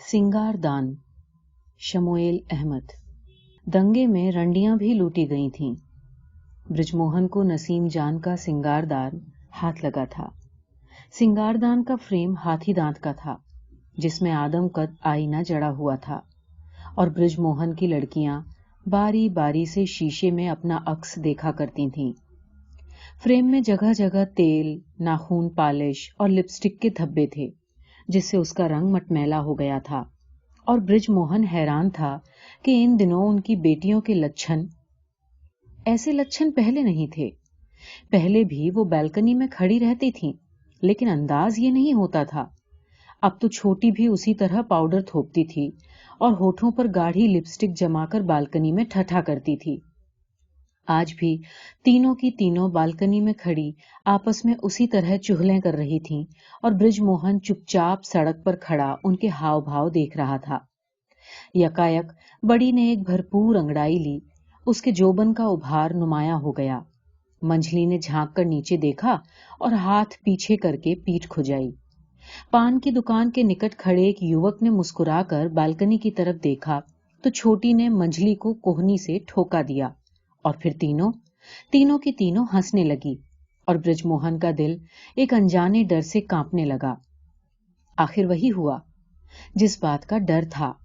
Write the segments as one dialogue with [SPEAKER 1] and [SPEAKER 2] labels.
[SPEAKER 1] सिंगारदान। शमूएल अहमद। दंगे में रंडियां भी लूटी गई थीं। बृजमोहन को नसीम जान का सिंगारदान हाथ लगा था। सिंगारदान का फ्रेम हाथी दांत का था, जिसमें आदम कद आईना जड़ा हुआ था, और बृजमोहन की लड़कियां बारी बारी से शीशे में अपना अक्स देखा करती थीं। फ्रेम में जगह जगह तेल, नाखून पालिश और लिपस्टिक के धब्बे थे, जिससे उसका रंग मटमैला हो गया था। और बृजमोहन हैरान था कि इन दिनों उनकी बेटियों के ऐसे लक्षण पहले नहीं थे। पहले भी वो बालकनी में खड़ी रहती थीं, लेकिन अंदाज ये नहीं होता था। अब तो छोटी भी उसी तरह पाउडर थोपती थी और होठों पर गाढ़ी लिपस्टिक जमाकर बालकनी में ठठा करती थी। आज भी तीनों की तीनों बालकनी में खड़ी आपस में उसी तरह चुगलें कर रही थीं, और बृजमोहन चुपचाप सड़क पर खड़ा उनके हाव भाव देख रहा था। यकायक बड़ी ने एक भरपूर अंगड़ाई ली। उसके जोबन का उभार नुमाया हो गया। मंझली ने झांक कर नीचे देखा और हाथ पीछे करके पीठ खुजाई। पान की दुकान के निकट खड़े एक युवक ने मुस्कुराकर बालकनी की तरफ देखा तो छोटी ने मंझली को कोहनी से ठोका दिया, और फिर तीनों की तीनों हंसने लगी, और बृजमोहन का दिल एक अनजाने डर से कांपने लगा। आखिर वही हुआ जिस बात का डर था।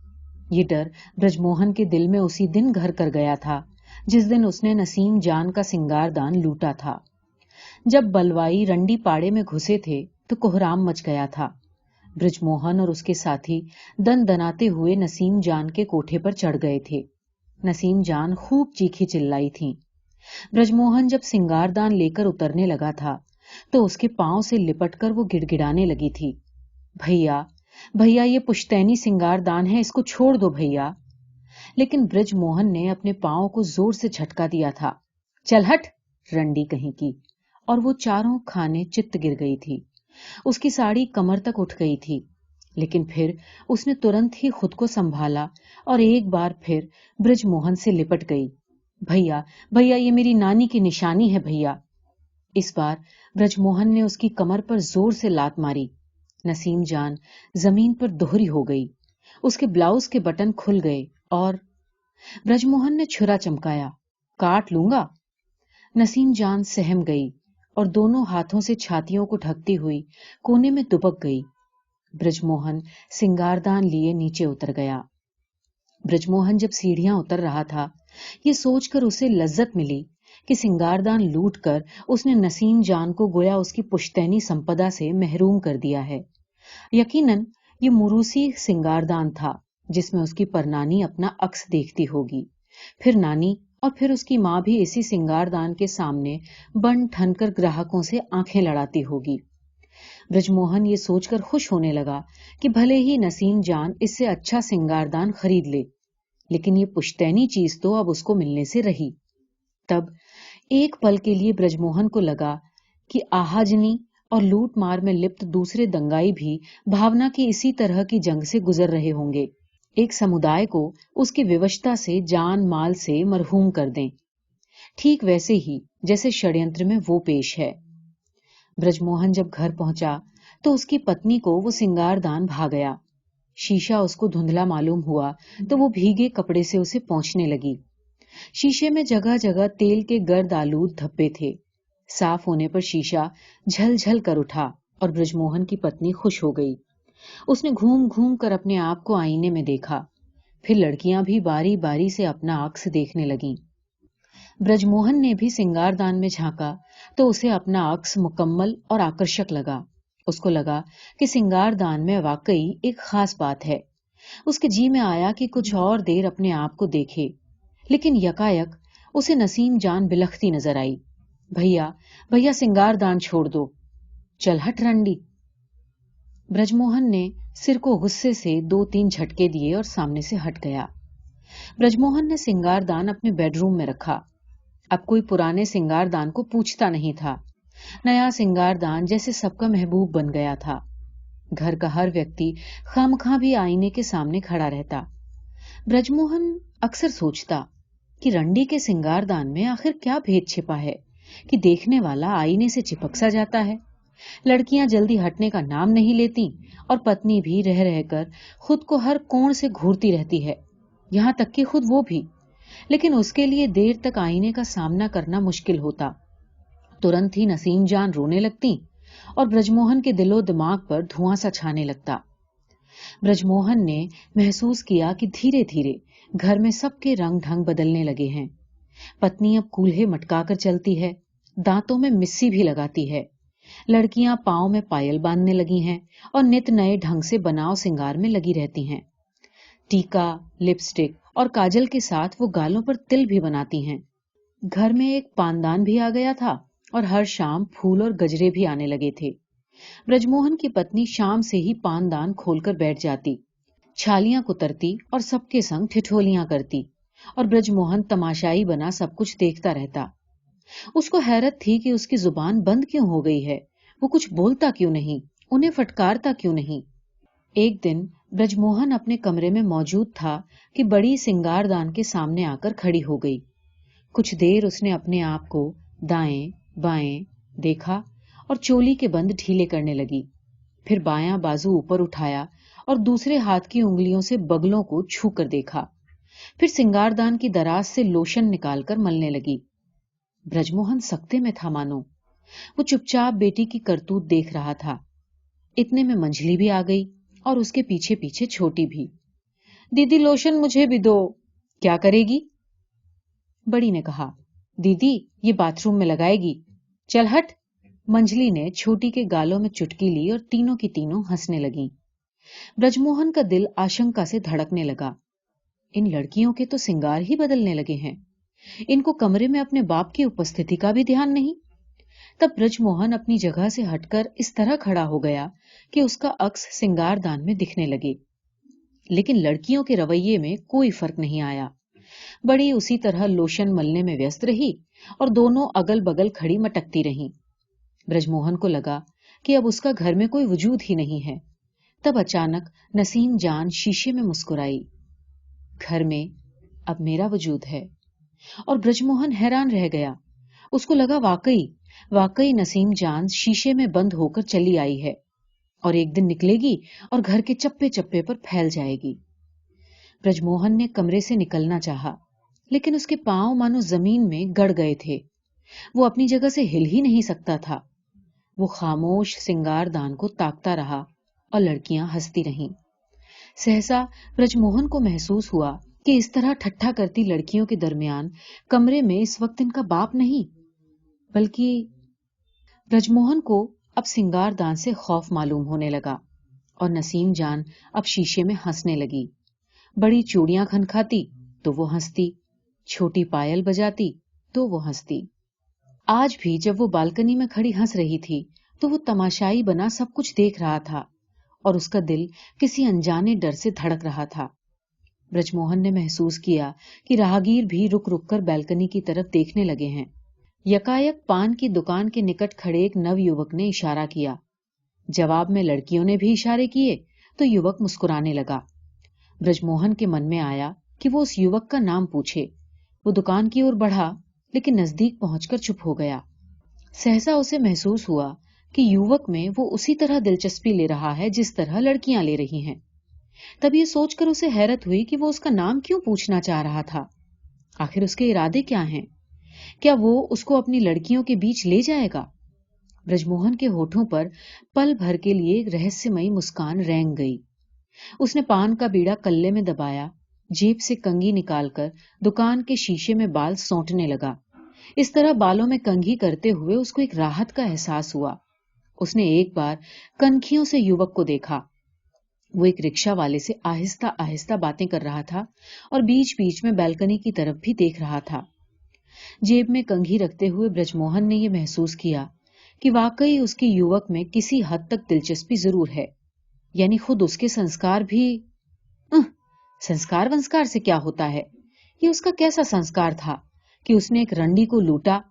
[SPEAKER 1] ये डर बृजमोहन के दिल में उसी दिन घर कर गया था जिस दिन उसने नसीम जान का सिंगारदान लूटा था। जब बलवाई रंडी पाड़े में घुसे थे तो कोहराम मच गया था। बृजमोहन और उसके साथी दन दनाते हुए नसीम जान के कोठे पर चढ़ गए थे। नसीम जान खूब चीखी चिल्लाई थी। बृजमोहन जब सिंगारदान लेकर उतरने लगा था तो उसके पांव से लिपटकर वो गिड़गिड़ाने लगी थी। भैया भैया, ये पुश्तैनी सिंगारदान है, इसको छोड़ दो भैया। लेकिन बृजमोहन ने अपने पांव को जोर से झटका दिया था। चल हट रंडी कहीं की। और वो चारों खाने चित्त गिर गई थी। उसकी साड़ी कमर तक उठ गई थी, लेकिन फिर उसने तुरंत ही खुद को संभाला और एक बार फिर बृजमोहन से लिपट गई। भैया भैया, ये मेरी नानी की निशानी है भैया। इस बार बृजमोहन ने उसकी कमर पर जोर से लात मारी। नसीम जान जमीन पर दोहरी हो गई। उसके ब्लाउज के बटन खुल गए और बृजमोहन ने छुरा चमकाया। काट लूंगा। नसीम जान सहम गई और दोनों हाथों से छातियों को ढकती हुई कोने में दुबक गई। बृजमोहन सिंगारदान लिए नीचे उतर गया। बृजमोहन जब सीढ़ियां उतर रहा था, ये सोचकर उसे लज्जत मिली कि सिंगारदान लूटकर उसने नसीम जान को गोया उसकी पुश्तैनी संपदा से महरूम कर दिया है। यकीनन ये मुरूसी सिंगारदान था जिसमें उसकी परनानी अपना अक्स देखती होगी। फिर नानी और फिर उसकी माँ भी इसी सिंगारदान के सामने बन ठनकर ग्राहकों से आंखें लड़ाती होगी। बृजमोहन ये सोचकर खुश होने लगा कि भले ही नसीम जान इससे अच्छा सिंगारदान खरीद ले, लेकिन ये पुश्तैनी चीज तो अब उसको मिलने से रही। तब एक पल के लिए बृजमोहन को लगा कि आहाजनी और लूट मार में लिप्त दूसरे दंगाई भी भावना की इसी तरह की जंग से गुजर रहे होंगे। एक समुदाय को उसकी विवशता से, जान माल से मरहूम कर दें, ठीक वैसे ही जैसे षड्यंत्र में वो पेश है। बृजमोहन जब घर पहुंचा तो उसकी पत्नी को वो सिंगारदान भा गया। शीशा उसको धुंधला मालूम हुआ तो वो भीगे कपड़े से उसे पोंछने लगी। शीशे में जगह जगह तेल के गर्द आलूद धब्बे थे। साफ होने पर शीशा झलझल कर उठा और बृजमोहन की पत्नी खुश हो गई। उसने घूम घूम कर अपने आप को आईने में देखा। फिर लड़कियां भी बारी बारी से अपना अक्स देखने लगीं। बृजमोहन ने भी सिंगारदान में झांका तो उसे अपना अक्स मुकम्मल और आकर्षक लगा। उसको लगा कि सिंगारदान में वाकई एक खास बात है। उसके जी में आया कि कुछ और देर अपने आप को देखे, लेकिन यकायक उसे नसीम जान बिलखती नजर आई। भैया भैया, सिंगारदान छोड़ दो। चल हट रंडी। बृजमोहन ने सिर को गुस्से से 2-3 झटके दिए और सामने से हट गया। बृजमोहन ने सिंगारदान अपने बेडरूम में रखा। अब कोई पुराने सिंगारदान को पूछता नहीं था। नया सिंगारदान जैसे सबका महबूब बन गया था। घर का हर व्यक्ति खामखा भी आईने के सामने खड़ा रहता। बृजमोहन अक्सर सोचता कि रंडी के सिंगारदान में आखिर क्या भेद छिपा है कि देखने वाला आईने से चिपक सा जाता है। लड़कियां जल्दी हटने का नाम नहीं लेती और पत्नी भी रह रहकर खुद को हर कोण से घूरती रहती है, यहां तक कि खुद वो भी। लेकिन उसके लिए देर तक आईने का सामना करना मुश्किल होता। तुरंत ही नसीम जान रोने लगती और ब्रजमोहन के दिलो दिमाग पर धुआं सा छाने लगता। ब्रजमोहन ने महसूस किया कि धीरे धीरे घर में सबके रंग ढंग बदलने लगे हैं। पत्नी अब कूल्हे मटकाकर चलती है, दांतों में मिस्सी भी लगाती है। लड़कियां पांव में पायल बांधने लगी हैं और नित नए ढंग से बनाव सिंगार में लगी रहती हैं। टीका, लिपस्टिक और काजल के साथ वो गालों पर तिल भी बनाती हैं। घर में एक पानदान भी आ गया था और हर शाम फूल और गजरे भी आने लगे थे। ब्रजमोहन की पत्नी शाम से ही पानदान खोलकर बैठ जाती, छालियां कुतरती और सबके संग ठिठोलियां करती, और ब्रजमोहन तमाशाई बना सब कुछ देखता रहता। उसको हैरत थी कि उसकी जुबान बंद क्यों हो गई है, वो कुछ बोलता क्यों नहीं, उन्हें फटकारता क्यों नहीं। एक दिन ब्रजमोहन अपने कमरे में मौजूद था कि बड़ी सिंगारदान के सामने आकर खड़ी हो गई। कुछ देर उसने अपने आप को दाएं बाएं देखा और चोली के बंद ढीले करने लगी। फिर बायां बाजू ऊपर उठाया और दूसरे हाथ की उंगलियों से बगलों को छू कर देखा। फिर सिंगारदान की दराज से लोशन निकालकर मलने लगी। ब्रजमोहन सकते में था मानो। वो चुपचाप बेटी की करतूत देख रहा था। इतने में मंझली भी आ गई और उसके पीछे पीछे छोटी भी। दीदी लोशन मुझे भी दो। क्या करेगी? बड़ी ने कहा। दीदी ये बाथरूम में लगाएगी। चल हट। मंझली ने छोटी के गालों में चुटकी ली और तीनों की तीनों हंसने लगी। ब्रजमोहन का दिल आशंका से धड़कने लगा। इन लड़कियों के तो सिंगार ही बदलने लगे हैं। इनको कमरे में अपने बाप की उपस्थिति का भी ध्यान नहीं। तब ब्रजमोहन अपनी जगह से हटकर इस तरह खड़ा हो गया कि उसका अक्स सिंगारदान में दिखने लगे। लेकिन लड़कियों के रवैये में कोई फर्क नहीं आया। बड़ी उसी तरह लोशन मलने में व्यस्त रही और दोनों अगल बगल खड़ी मटकती रहीं। ब्रजमोहन को लगा कि अब उसका घर में कोई वजूद ही नहीं है। तब अचानक नसीम जान शीशे में मुस्कुराई। घर में अब मेरा वजूद है। और ब्रजमोहन हैरान रह गया। उसको लगा वाकई नसीम जान शीशे में बंद होकर चली आई है और एक दिन निकलेगी और घर के चप्पे चप्पे पर फैल जाएगी। ब्रजमोहन ने कमरे से निकलना चाहा, लेकिन उसके पांव मानो जमीन में गड़ गए थे। वो अपनी जगह से हिल ही नहीं सकता था। वो खामोश सिंगारदान को ताकता रहा और लड़कियां हंसती रहीं। सहसा ब्रजमोहन को महसूस हुआ कि इस तरह ठट्ठा करती लड़कियों के दरमियान कमरे में इस वक्त इनका बाप नहीं, बल्कि ब्रजमोहन को अब सिंगारदान से खौफ मालूम होने लगा और नसीम जान अब शीशे में हंसने लगी। बड़ी चूड़ियां खनखाती तो वो हंसती, छोटी पायल बजाती तो वो हंसती। आज भी जब वो बालकनी में खड़ी हंस रही थी तो वो तमाशाई बना सब कुछ देख रहा था और उसका दिल किसी अनजाने डर से धड़क रहा था। ब्रजमोहन ने महसूस किया कि राहगीर भी रुक रुक कर बालकनी की तरफ देखने लगे हैं। यकायक पान की दुकान के निकट खड़े एक नवयुवक ने इशारा किया। जवाब में लड़कियों ने भी इशारे किए तो युवक मुस्कुराने लगा। ब्रजमोहन के मन में आया कि वो उस युवक का नाम पूछे। वो दुकान की ओर बढ़ा, लेकिन नजदीक पहुंचकर चुप हो गया। सहसा उसे महसूस हुआ कि युवक में वो उसी तरह दिलचस्पी ले रहा है जिस तरह लड़कियां ले रही हैं। तब ये सोचकर उसे हैरत हुई कि वो उसका नाम क्यों पूछना चाह रहा था। आखिर उसके इरादे क्या हैं? क्या वो उसको अपनी लड़कियों के बीच ले जाएगा? ब्रजमोहन के होठों पर पल भर के लिए एक रहस्यमयी मुस्कान रेंग गई। उसने पान का बीड़ा कल्ले में दबाया, जेब से कंघी निकालकर दुकान के शीशे में बाल सौंटने लगा। इस तरह बालों में कंघी करते हुए उसको एक राहत का एहसास हुआ। उसने एक बार कनखियों से युवक को देखा। वो एक रिक्शा वाले से आहिस्ता आहिस्ता बातें कर रहा था और बीच बीच में बालकनी की तरफ भी देख रहा था। जेब में कंघी रखते हुए ब्रजमोहन ने यह महसूस किया कि वाकई उसकी युवक में किसी हद तक दिलचस्पी जरूर है। यानी खुद उसके संस्कार भी संस्कार वंस्कार से क्या होता है? ये उसका कैसा संस्कार था कि उसने एक रंडी को लूटा,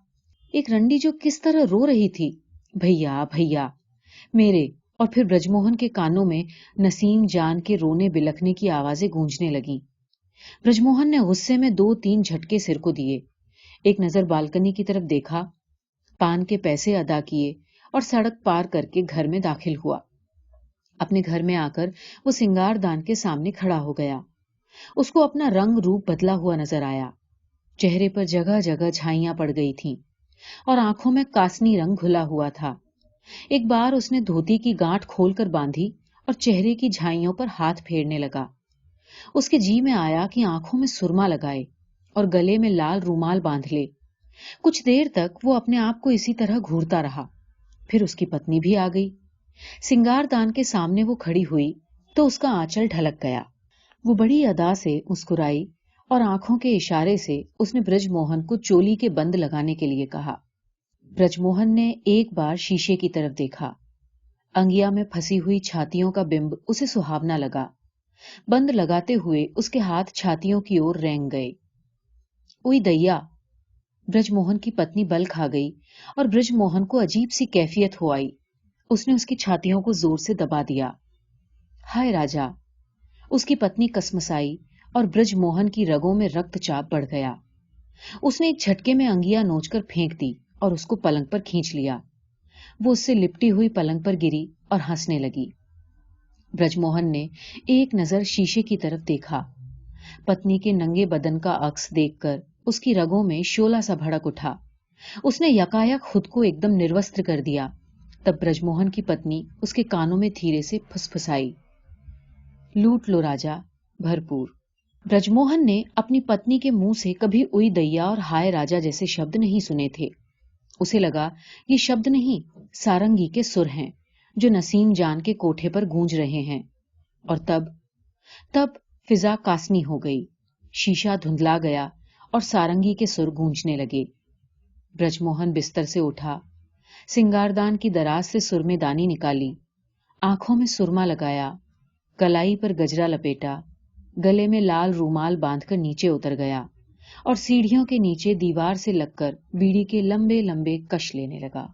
[SPEAKER 1] एक रंडी जो किस तरह रो रही थी, भैया भैया मेरे। और फिर ब्रजमोहन के कानों में नसीम जान के रोने बिलखने की आवाजें गूंजने लगी। ब्रजमोहन ने गुस्से में 2-3 झटके सिर को दिए। एक नजर बालकनी की तरफ देखा, पान के पैसे अदा किए और सड़क पार करके घर में दाखिल हुआ। अपने घर में आकर वो सिंगारदान के सामने खड़ा हो गया। उसको अपना रंग रूप बदला हुआ नजर आया। चेहरे पर जगह जगह झाइयां पड़ गई थीं और आंखों में कासनी रंग घुला हुआ था। एक बार उसने धोती की गांठ खोलकर बांधी और चेहरे की झाइयों पर हाथ फेरने लगा। उसके जी में आया कि आंखों में सुरमा लगाए और गले में लाल रूमाल बांध ले। कुछ देर तक वो अपने आप को इसी तरह घूरता रहा। फिर उसकी पत्नी भी आ गई। सिंगारदान के सामने वो खड़ी हुई तो उसका आंचल ढलक गया। वो बड़ी अदा से मुस्कुराई और आंखों के इशारे से उसने ब्रजमोहन को चोली के बंद लगाने के लिए कहा। ब्रजमोहन ने एक बार शीशे की तरफ देखा। अंगिया में फंसी हुई छातियों का बिंब उसे सुहावना लगा। बंद लगाते हुए उसके हाथ छातियों की ओर रेंग गए। उई दैया! ब्रजमोहन की पत्नी बल खा गई और ब्रजमोहन को अजीब सी कैफियत हो आई। उसने उसकी छातियों को जोर से दबा दिया। हाय राजा! उसकी पत्नी कसमसाई और ब्रजमोहन की रगों में रक्तचाप बढ़ गया। उसने एक झटके में अंगिया नोचकर फेंक दी और उसको पलंग पर खींच लिया। वो उससे लिपटी हुई पलंग पर गिरी और हंसने लगी। ब्रजमोहन ने एक नजर शीशे की तरफ देखा। पत्नी के नंगे बदन का अक्स देखकर उसकी रगों में शोला सा भड़क उठा। उसने यकायक खुद को एकदम निर्वस्त्र कर दिया। तब ब्रजमोहन की पत्नी उसके कानों में धीरे से फुसफुसाई, लूट लो राजा, भरपूर। ब्रजमोहन ने अपनी पत्नी के मुंह से कभी उई दैया और हाय राजा जैसे शब्द नहीं सुने थे। उसे लगा ये शब्द नहीं, सारंगी के सुर हैं जो नसीम जान के कोठे पर गूंज रहे हैं। और तब फिजा कासनी हो गई। शीशा धुंधला गया और सारंगी के सुर गूंजने लगे। ब्रजमोहन बिस्तर से उठा, सिंगारदान की दराज से सुरमेदानी निकाली, आंखों में सुरमा लगाया, कलाई पर गजरा लपेटा, गले में लाल रूमाल बांधकर नीचे उतर गया और सीढ़ियों के नीचे दीवार से लगकर बीड़ी के लंबे लंबे कश लेने लगा।